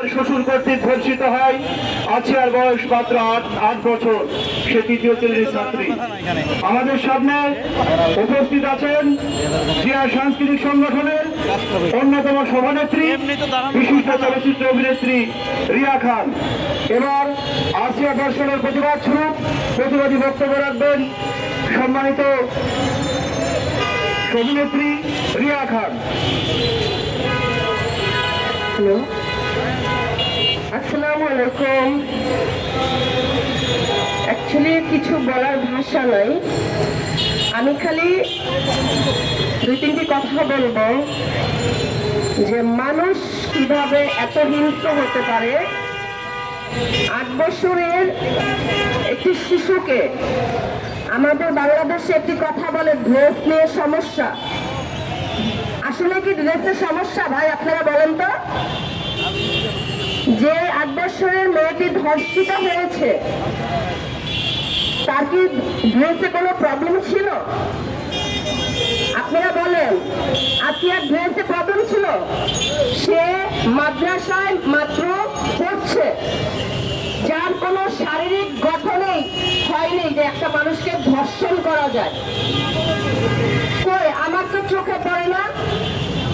শ্বশুর কর্তৃক ধর্ষিত হয়। আসিয়ার বয়স মাত্র ৮ বছর, সে তৃতীয় শ্রেণীর ছাত্রী। আমাদের সামনে উপস্থিত আছেন জিয়া সাংস্কৃতিক সংগঠনের অন্যতম সভানেত্রী, বিশিষ্ট চলচ্চিত্র অভিনেত্রী রিয়া খান। এবার আসিয়া ধর্ষণের প্রতিবাদ স্বরূপ প্রতিবাদী বক্তব্য রাখবেন সম্মানিত অভিনেত্রী রিয়া খান। হ্যালো, আসসালামু আলাইকুম। অ্যাকচুয়ালি কিছু বলার ভাষা নাই, আমি খালি দুই তিনটি কথা বলবো যে মানুষ কিভাবে এত হিংস্র হতে পারে। ৮ বছরের একটি শিশুকে, আমাদের বাংলাদেশে একটি কথা বলে ড্রেস নিয়ে সমস্যা। আসলে কি ড্রেসের সমস্যা ভাই? আপনারা বলেন তো। যে ৮ বছরের মেয়েটি ধর্ষিত হয়েছে, তার কি ড্রেসে কোনো প্রবলেম ছিল? আপনারা বলেন, আসিয়ার ড্রেসে প্রবলেম ছিল? সে মাদ্রাসায় মাত্র পড়ছে, যার কোনো শারীরিক গঠনেই হয়নি যে একটা মানুষকে ধর্ষণ করা যায়। কই, আমার তো চোখে পড়ে না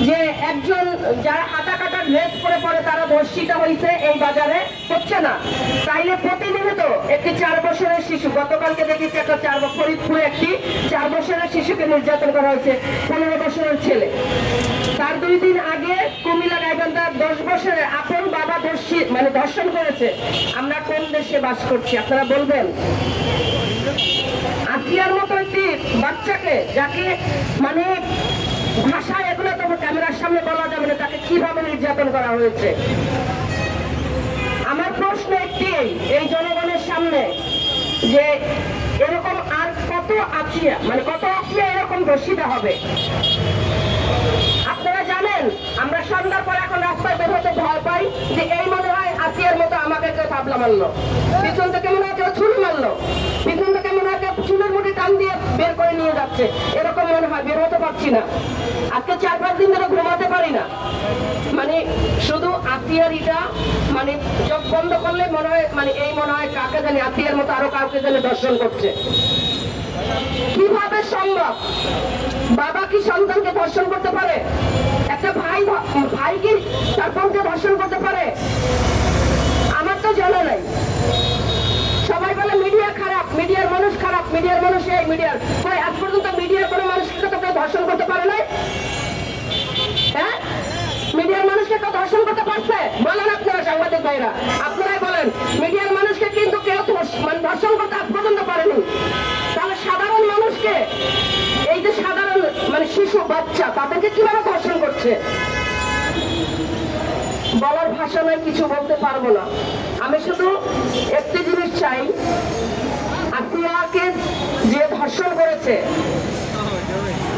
যে একজন যারা হাতা কাটা ড্রেস পরে পরে তারা ধর্ষিত হয়েছে এই বাজারে, হচ্ছে না। তাইলে প্রতিনিয়ত একটি ৪ বছরের শিশু, গতকালকে দেখেছি একটা ফরিদপুরে একটি ৪ বছরের শিশুকে নির্যাতন করা হয়েছে, ১৫ বছরের ছেলে। তার ২ দিন আগে কুমিল্লা গাইবান্ধা ১০ বছরের আপন বাবা ধর্ষণ করেছে। আমরা কোন দেশে বাস করছি আপনারা বলবেন? আসিয়ার মতো একটি বাচ্চাকে, যাকে মানে ভাষায় এগুলো তো ক্যামেরার সামনে বলা যাবে না, তাকে কিভাবে নির্যাতন করা হয়েছে। আমার প্রশ্ন একটি এই জনগণের সামনে, যে এরকম আর কত আসিয়া, মানে কত আসিয়া এরকম ধর্ষিত হবে? আপনারা জানেন, আমরা সন্ধ্যার পর এখন রাস্তায় বের হতে ভয় পাই যে এই মনে হয় আসিয়ার মতো আমাকে কেউ তাবলা মারলো, পিছন থেকে মনে হয় কেউ ছুরি মারলো, পিছন থেকে মনে হয় কেউ চুলের মুঠি টান দিয়ে বের করে নিয়ে যাচ্ছে, এরকম মনে হয়। বের হতে পারছি না, আজকে ৪-৫ দিন ধরে ঘুমাতে পারি না। মানে শুধু আসিয়ার ইটা মানে চোখ বন্ধ করলে মনে হয়, মানে এই মনে হয় কাকে জানি আসিয়ার মতো আরো কাউকে জানি দর্শন করছে। কিভাবে সম্ভব? বাবা কি সন্তানকে ধর্ষণ করতে পারে? একটা ভাই কি তার বোনকে ধর্ষণ করতে পারে? আমার তো জানা নাই। সবাই বলে মিডিয়া খারাপ, মিডিয়ার মানুষ খারাপ, মিডিয়ার মানুষ এই মিডিয়ার। কই, আজ পর্যন্ত মিডিয়ার কোনো মানুষকে তো কেউ ধর্ষণ করতে পারে নাই? হ্যাঁ, মিডিয়ার মানুষকে কেউ ধর্ষণ করতে পারছে? বলেন আপনারা সাংবাদিক ভাইরা, আপনারাই বলেন। মিডিয়ার মানুষকে কিন্তু কেউ ধর্ষণ করতে আজ পর্যন্ত পারেনি। তাহলে সাধারণ মানুষকে, এই যে সাধারণ মানে শিশু বাচ্চা, তাদেরকে কিভাবে ধর্ষণ করছে? বলার ভাষা নয়, কিছু বলতে পারবো না। আমি শুধু একটি জিনিস চাই, আসিয়াকে যে ধর্ষণ করেছে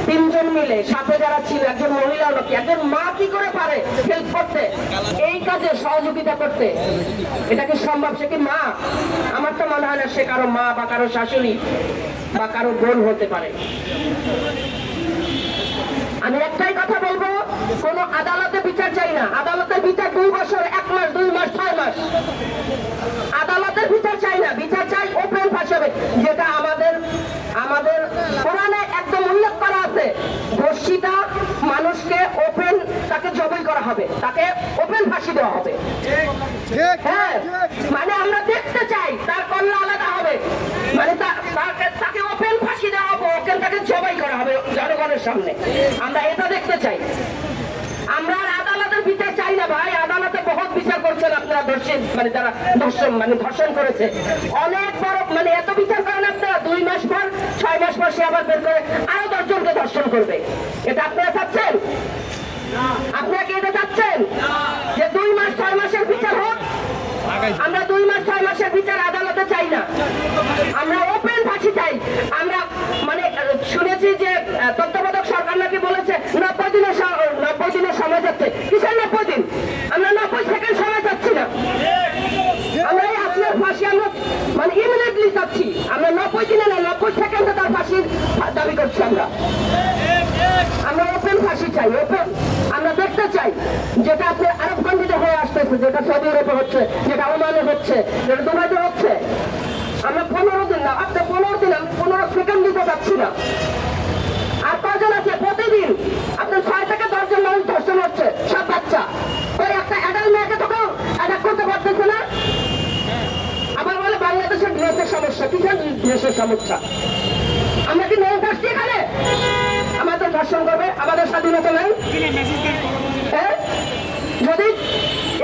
৩ জন মিলে, সাথে যারা ছিল, একজন মহিলা লোক, একজন মা কি করে পারে হেল্প করতে, এই কাজে সহযোগিতা করতে? এটা কি সম্ভব? সে কি মা? আমার তো মনে হয় না সে কারো মা বা কারো শাশুড়ি বা কারো বোন হতে পারে। আমি একটাই কথা বলবো, কোন আদালতে বিচার চাই না। আদালতের বিচার 2 বছর, 1 মাস, 2 মাস, 6 মাস। আদালতের বিচার চাই না, বিচার চাই ওপেন ফাঁসি হবে, যেটা আমাদের কোরআনে একদম উল্লেখ করা আছে। ধর্ষিতা মানুষকে ওপেন, তাকে জবাই করা হবে, তাকে ওপেন ফাঁসি দেওয়া হবে। হ্যাঁ, মানে আমরা দেখতে চাই তার কল্লা আলাদা হবে, মানে তাকে ওপেন ফাঁসি দেওয়া হবে, ওকে তাকে জবাই করা হবে জনগণের সামনে। আমরা এটা দেখতে চাই। আমরা আদালতের বিচার চাই না ভাই। আদালতে বহুত বিচার করছেন আপনারা, মানে যারা ধর্ষণ করেছে অনেক বড়, মানে এত বিচার করেন আপনারা। 2 মাস পর, 6 মাস পর সে আবার বের করে আরো 10 জনকে ধর্ষণ করবে। এটা আপনারা চাচ্ছেন? আপনারা কি এটা চাচ্ছেন যে 2 মাস 6 মাসের বিচার হোক? আমরা 2 মাস 6 মাসের বিচার আদালতে চাই না, আমরা ওপেন ফাঁসি চাই। আমরা মানে শুনেছি যে তত্ত্বাবধায়ক সরকার নাকি বলেছে 90 দিনের সময় যাচ্ছে। কিসের 90 দিন? আমরা 90 সেকেন্ড সময় চাচ্ছি না। আমরা এই আসিয়ার ফাঁসি আমরা মানে ইমিডিয়েটলি চাচ্ছি। আমরা 90 দিনে না, 90 সেকেন্ডে তার ফাঁসির দাবি করছি। আমরা ওপেন ফাঁসি চাই, ওপেন। আমরা দেখতে চাই যেটা আপনার আরব কান্ট্রিতে হয়ে আসতেছে, যেটা সৌদি আরবে হচ্ছে, যেটা ওমানে হচ্ছে, যেটা দুবাইতে হচ্ছে। আমরা 15 দিন না, আপনি 15 দিন, আমি 15 সেকেন্ড দিতে পারছি না। আর কজন আছে প্রতিদিন আপনার 6 থেকে 10 জন মানুষ ধর্ষণ হচ্ছে, সব বাচ্চা। ওই একটা অ্যাডাল্ট মেয়েকে তো কেউ অ্যাটাক করতে পারতেছে না। আবার বলে বাংলাদেশের ড্রেসের সমস্যা। কিসের ড্রেসের সমস্যা? আমরা কি মেয়ে ধরছি এখানে? আমাদের ধর্ষণ করবে, আমাদের স্বাধীনতা নেই। হ্যাঁ? যদি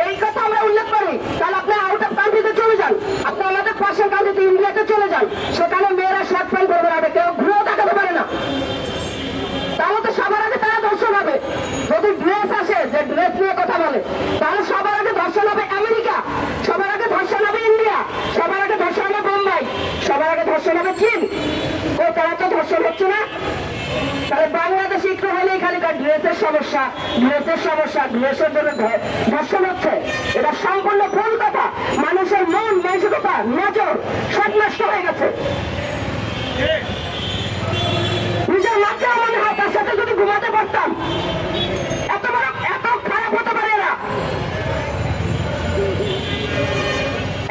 এই কথা আমরা উল্লেখ করি তাহলে আপনি আউট অফ কান্ট্রিতে চলে যান, আপনি আমাদের পাশের কান্ট্রিতে ইন্ডিয়াতে চলে যান, সেখানে মেয়েরা শর্ট প্যান্ট করবে না, কেউ ঘুরেও দেখাতে পারে না। তাহলে তো সবার আগে তারা ধর্ষণ হবে। যদি ড্রেস আসে, যে ড্রেস নিয়ে কথা বলে, তাহলে সবার আগে ধর্ষণ হবে আমেরিকা, সবার আগে ধর্ষণ হবে ইন্ডিয়া, সবার আগে ধর্ষণ হবে বোম্বাই, সবার আগে ধর্ষণ হবে চীন। তো তারা তো ধর্ষণ হচ্ছে না। তাহলে বাংলাদেশে একটু হলেই খালি ড্রেসের সমস্যা, ড্রেসের সমস্যা, ড্রেসের জন্য ধর্ষণ হচ্ছে, এটা সম্পূর্ণ ভুল কথা। মানুষের মন, মানসিকতা, নজর সব নষ্ট হয়ে গেছে। নিজের মাকে মনে হয় তার সাথে যদি ঘুমাতে পারতাম, এত বড় এত খারাপ হতে পারে এরা।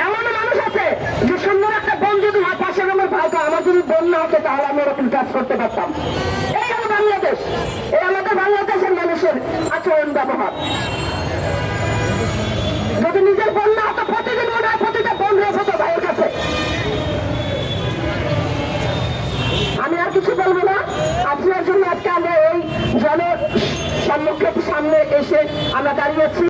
এমন মানুষ আছে যে সুন্দর একটা বোন যদি হয়, পাশের আমার ভাইকে, আমার যদি বোন না হতো তাহলে আমি এরকম কাজ করতে পারতাম। এই হলো বাংলাদেশ, এই আমাদের বাংলাদেশের মানুষের আচরণ ব্যবহার। যদি নিজের বোন না হতো, প্রতিদিন মনে হয়